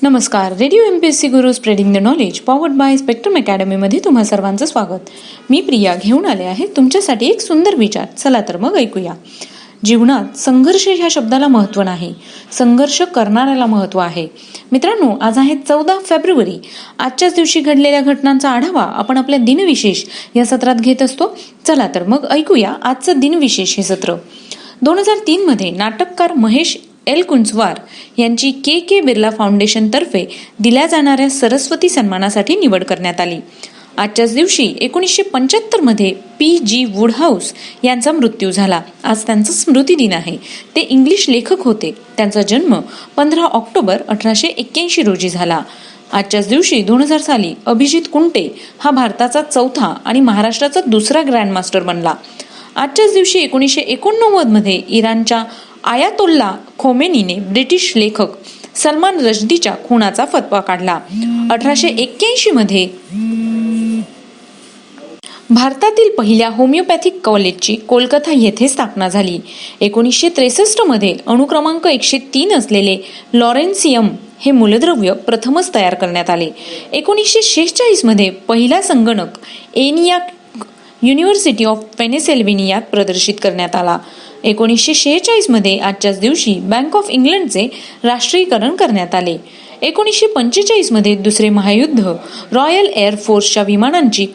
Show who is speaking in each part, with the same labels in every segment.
Speaker 1: नमस्कार. Radio MPSC Guru spreading the knowledge powered by Spectrum अकॅडमीमध्ये तुम्हा सर्वांचं स्वागत. मी प्रिया घेऊन आले आहे तुमच्यासाठी एक सुंदर विचार. चला तर मग ऐकूया. जीवनात संघर्ष ह्या शब्दाला महत्त्व नाही, संघर्ष करणाऱ्याला महत्त्व आहे. मित्रांनो, आज आहे 14 फेब्रुवारी. आजच्याच दिवशी घडलेल्या घटनांचा आढावा आपण आपल्या दिनविशेष या सत्रात घेत असतो. चला तर मग ऐकूया आजचं दिनविशेष हे सत्र. 2003 मध्ये नाटककार महेश एल कुंचवार यांची के बिर्ला फाउंडेशन तर्फे दिल्या जाणाऱ्या सरस्वती सन्मानासाठी निवड करण्यात आली. आजच्याच दिवशी 1975 मध्ये PG वुडहाऊस यांचा मृत्यू झाला. आज त्यांचा स्मृती दिन आहे. ते इंग्लिश लेखक होते. त्यांचा जन्म 15 ऑक्टोबर 1881 रोजी झाला. आजच्याच दिवशी 2000 साली अभिजित कुंटे हा भारताचा चौथा आणि महाराष्ट्राचा दुसरा ग्रँडमास्टर बनला. आजच्याच दिवशी 1989 मध्ये इराणच्या आयातोल्ला खोमेनीने ब्रिटिश लेखक सलमान रश्दीच्या खुनाचा फतवा काढला. 1881 मध्ये भारतातील पहिल्या होमिओपॅथिक कॉलेजची कोलकाता येथे स्थापना झाली. 1963 मध्ये अणुक्रमांक 103 असलेले लॉरेन्सियम हे मूलद्रव्य प्रथमच तयार करण्यात आले. 1946 मध्ये पहिला संगणक एनियाक युनिव्हर्सिटी ऑफ पेनसिल्व्हेनियात प्रदर्शित करण्यात आला. 1946 मध्ये आजच्याच दिवशी बँक ऑफ इंग्लंडचे राष्ट्रीयकरण करण्यात आले. 1945 मध्ये दुसरे महायुद्ध रॉयल एअर फोर्सच्या विमानांची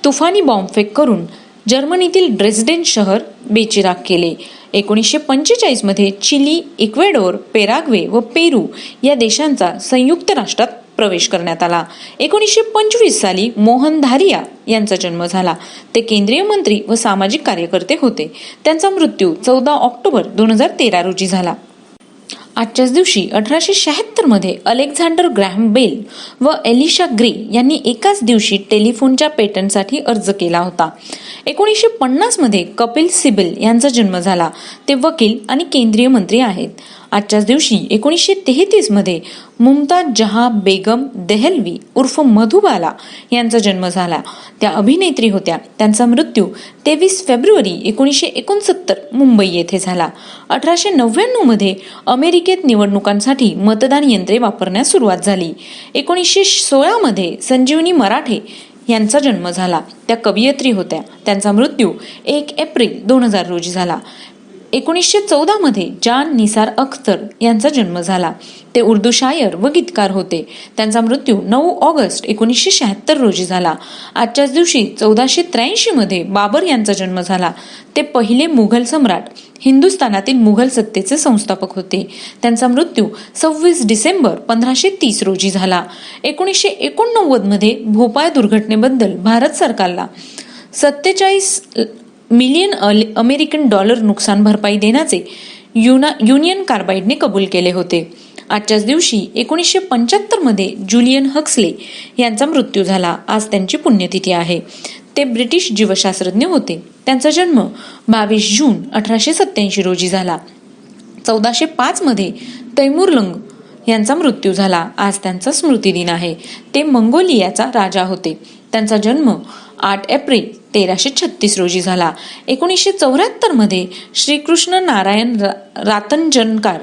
Speaker 1: तुफानी बॉम्बफेक करून जर्मनीतील ड्रेस्डेन शहर बेचिराख केले. 1945 मध्ये चिली, इक्वेडोर, पेराग्वे व पेरू या देशांचा संयुक्त राष्ट्रात प्रवेश करण्यात आला. 1925 साली मोहन धारिया यांचा जन्म झाला. ते केंद्रीय मंत्री व सामाजिक कार्यकर्ते होते. त्यांचा मृत्यू 14 ऑक्टोबर 2013 रोजी झाला. आजच्याच दिवशी 1876 मध्ये अलेक्झांडर ग्रॅहम बेल व एलिशा ग्रे यांनी एकाच दिवशी टेलिफोनच्या पेटंटसाठी अर्ज केला होता. 1950 मध्ये कपिल सिब्बल यांचा जन्म झाला. ते वकील आणि केंद्रीय मंत्री आहेत. आजच्याच दिवशी 1933 मध्ये मुमताज जहां बेगम देहलवी उर्फ मधुबाला यांचा जन्म झाला. त्या अभिनेत्री होत्या. त्यांचा मृत्यू 23 फेब्रुवारी 1969 मुंबई येथे झाला. 1899 मध्ये अमेरिकेत निवडणुकांसाठी मतदान यंत्रे वापरण्यास सुरुवात झाली. 1916 मध्ये संजीवनी मराठे यांचा जन्म झाला. त्या कवयित्री होत्या. त्यांचा मृत्यू 1 एप्रिल 2000 रोजी झाला. 1914 मध्ये जान निसार अख्तर यांचा जन्म झाला. ते उर्दू शायर व गीतकार होते. त्यांचा मृत्यू 9 ऑगस्ट 1976 रोजी झाला. आजच्याच दिवशी 1483 मध्ये बाबर यांचा जन्म झाला. ते पहिले मुघल सम्राट, हिंदुस्थानातील मुघल सत्तेचे संस्थापक होते. त्यांचा मृत्यू 26 डिसेंबर 1530 रोजी झाला. 1989 मध्ये भोपाळ दुर्घटनेबद्दल भारत सरकारला 47 मिलियन अमेरिकन डॉलर नुकसान भरपाई देण्याचे युनियन कार्बाइडने कबूल केले होते. आजच्याच दिवशी 1975 मध्ये जुलियन हक्सले यांचा मृत्यू झाला. आज त्यांची पुण्यतिथी आहे. ते ब्रिटिश जीवशास्त्रज्ञ होते. त्यांचा जन्म 22 जून 1887 रोजी झाला. 1405 मध्ये तैमूरलंग यांचा मृत्यू झाला. आज त्यांचा स्मृती दिन आहे. ते मंगोलियाचा राजा होते. त्यांचा जन्म 8 एप्रिल 1336 रोजी झाला. 1974 मध्ये श्रीकृष्ण नारायण रातंजनकार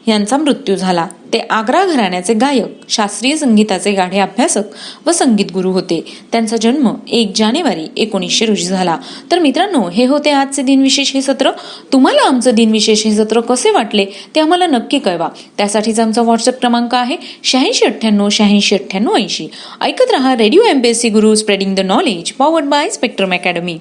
Speaker 1: यांचा मृत्यू झाला. ते आग्रा घराण्याचे गायक, शास्त्रीय संगीताचे गाढे अभ्यासक व संगीत गुरु होते. त्यांचा जन्म 1 जानेवारी 1900 रोजी झाला. तर मित्रांनो, हे होते आजचे दिनविशेष हे सत्र. तुम्हाला आमचं दिनविशेष हे सत्र कसे वाटले ते आम्हाला नक्की कळवा. त्यासाठीच आमचा व्हॉट्सअप क्रमांक आहे 8698 869880. ऐकत रहा radio MPSC Guru spreading the knowledge powered by spectrum academy.